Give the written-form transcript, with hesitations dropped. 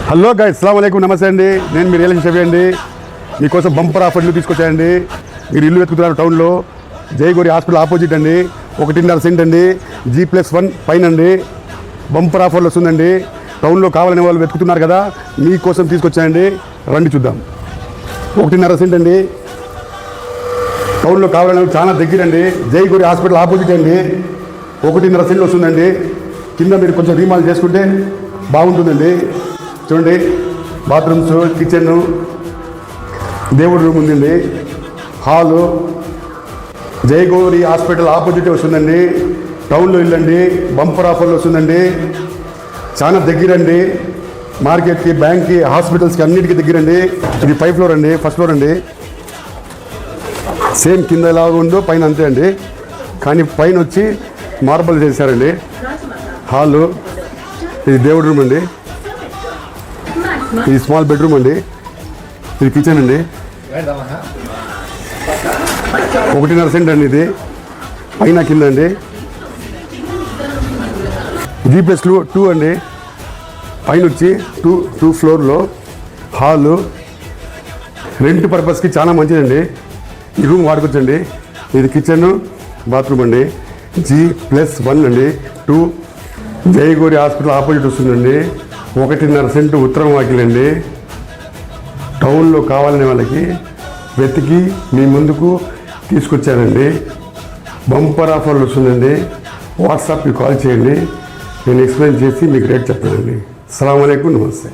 Hello guys, అస్సలాము అలైకుం, నమస్తే అండి. నేను మీ రియల్ షఫీ అండి. మీకోసం బంపర్ ఆఫర్లు తీసుకొచ్చాయండి. మీరు ఇల్లు వెతుకుతున్నారు టౌన్లో, జయగోరి హాస్పిటల్ ఆపోజిట్ అండి, 1.5 సెంట్ అండి, G+1 పైన అండి. బంపర్ ఆఫర్లు వస్తుందండి. టౌన్లో కావాలనే వాళ్ళు వెతుకుతున్నారు కదా, మీకోసం తీసుకొచ్చాయండి. రండి చూద్దాం. 1.5 సెంట్ అండి, టౌన్లో కావాలనే చాలా దగ్గరండి. జయగోరి హాస్పిటల్ ఆపోజిట్ అండి, 1.5 సెంట్లు వస్తుందండి. కింద మీరు కొంచెం రీమాల్ చేసుకుంటే బాగుంటుందండి. చూడండి, బాత్రూమ్స్, కిచెన్, దేవుడి రూమ్ ఉందండి, హాలు. జయగోరి హాస్పిటల్ ఆపోజిట్ వస్తుందండి. టౌన్లో ఇల్లండి. బంపర్ ఆఫర్లు వస్తుందండి. చాలా దగ్గరండి. మార్కెట్కి, బ్యాంక్కి, హాస్పిటల్స్కి అన్నిటికీ దగ్గరండి. ఇది 5th ఫ్లోర్ అండి, ఫస్ట్ ఫ్లోర్ అండి. సేమ్ కింద ఎలా ఉందో పైన అంతే అండి, కానీ పైన వచ్చి మార్బల్ చేశారండి. హాలు, ఇది దేవుడి రూమ్ అండి, ఇది స్మాల్ బెడ్రూమ్ అండి, ఇది కిచెన్ అండి. 1.5 సెంట్ అండి, ఇది పైన కింద అండి. G+2 అండి, పైన వచ్చి టూ ఫ్లోర్లో హాలు. రెంట్ పర్పస్కి చాలా మంచిదండి. ఈ రూమ్ వాడుకోవచ్చండి. ఇది కిచెన్, బాత్రూమ్ అండి. G+1 అండి, 2. జయగోరి హాస్పిటల్ ఆపోజిట్ వస్తుందండి. 1.5 సెంట్ ఉత్తరం వాకిలండి. టౌన్లో కావాలనే వాళ్ళకి వెతికి మీ ముందుకు తీసుకొచ్చానండి. బంపర్ ఆఫర్లు వస్తుందండి. వాట్సాప్కి కాల్ చేయండి, నేను ఎక్స్ప్లెయిన్ చేసి మీకు రేట్ చెప్తానండి. అస్సలాము అలైకుం, నమస్తే.